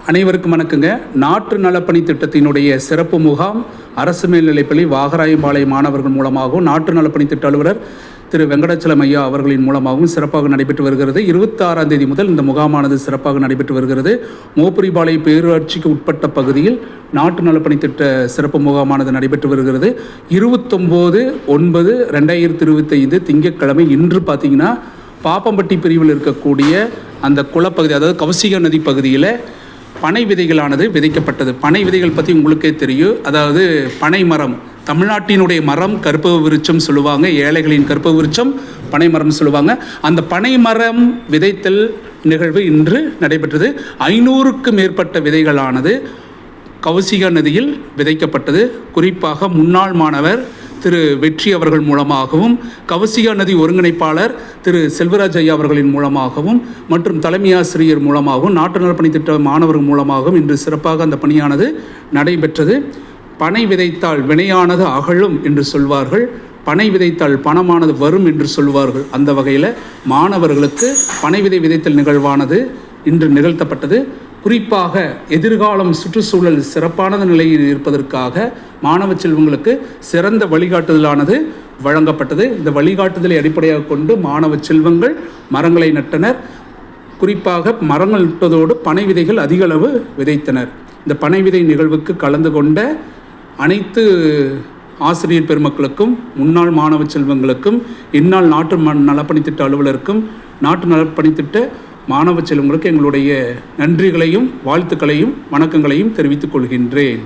அனைவருக்கும் வணக்கங்க. நாட்டு நலப்பணி திட்டத்தினுடைய சிறப்பு முகாம் அரசு மேல்நிலைப்பள்ளி வாகராயம்பாளையம் மாணவர்கள் மூலமாகவும் நாட்டு நலப்பணி திட்ட அலுவலர் திரு வெங்கடாச்சலம் ஐயா அவர்களின் மூலமாகவும் சிறப்பாக நடைபெற்று வருகிறது. 26ஆம் தேதி முதல் இந்த முகாமானது சிறப்பாக நடைபெற்று வருகிறது. மோப்பரிபாளையம் பேரூராட்சிக்கு உட்பட்ட பகுதியில் நாட்டு நலப்பணி திட்ட சிறப்பு முகாமானது நடைபெற்று வருகிறது. 29/9/2025 திங்கட்கிழமை இன்று பார்த்தீங்கன்னா பாப்பம்பட்டி பிரிவில் இருக்கக்கூடிய அந்த குளப்பகுதி, அதாவது கௌசிகா நதி பகுதியில் பனை விதைகளானது விதைக்கப்பட்டது. பனை விதைகள் பற்றி உங்களுக்கே தெரியும். அதாவது பனை மரம், தமிழ்நாட்டினுடைய மரம் கற்பக விருட்சம் சொல்லுவாங்க, ஏழைகளின் கற்பக விருட்சம் பனை மரம் சொல்லுவாங்க. அந்த பனை மரம் விதைத்தல் நிகழ்வு இன்று நடைபெற்றது. 500க்கும் மேற்பட்ட விதைகளானது கௌசிகா நதியில் விதைக்கப்பட்டது. குறிப்பாக முன்னாள் மாணவர் திரு வெற்றி அவர்கள் மூலமாகவும், கௌசிகா நதி ஒருங்கிணைப்பாளர் திரு செல்வராஜ் ஐயா அவர்களின் மூலமாகவும் மற்றும் தலைமை ஆசிரியர் மூலமாகவும் நாட்டு நலப்பணி திட்ட மாணவர்கள் மூலமாகவும் இன்று சிறப்பாக அந்த பணியானது நடைபெற்றது. பனை விதைத்தால் வினையானது அகலும் என்று சொல்வார்கள், பனை விதைத்தால் பணமானது வரும் என்று சொல்வார்கள். அந்த வகையில் மாணவர்களுக்கு பனை விதை விதைத்தல் நிகழ்வானது இன்று நிகழ்த்தப்பட்டது. குறிப்பாக எதிர்காலம் சுற்றுச்சூழல் சிறப்பான நிலையில் இருப்பதற்காக மாணவ செல்வங்களுக்கு சிறந்த வழிகாட்டுதலானது வழங்கப்பட்டது. இந்த வழிகாட்டுதலை அடிப்படையாக கொண்டு மாணவ செல்வங்கள் மரங்களை நட்டனர். குறிப்பாக மரங்கள் நட்டதோடு பனை விதைகள் அதிக அளவு விதைத்தனர். இந்த பனை விதை நிகழ்வுக்கு கலந்து கொண்ட அனைத்து ஆசிரியர் பெருமக்களுக்கும், முன்னாள் மாணவ செல்வங்களுக்கும், இந்நாள் நாட்டு நலப்பணி திட்ட அலுவலருக்கும், நாட்டு நலப்பணி திட்ட மாணவ செல்வங்களுக்கு எங்களுடைய நன்றிகளையும் வாழ்த்துக்களையும் வணக்கங்களையும் தெரிவித்துக் கொள்கின்றேன்.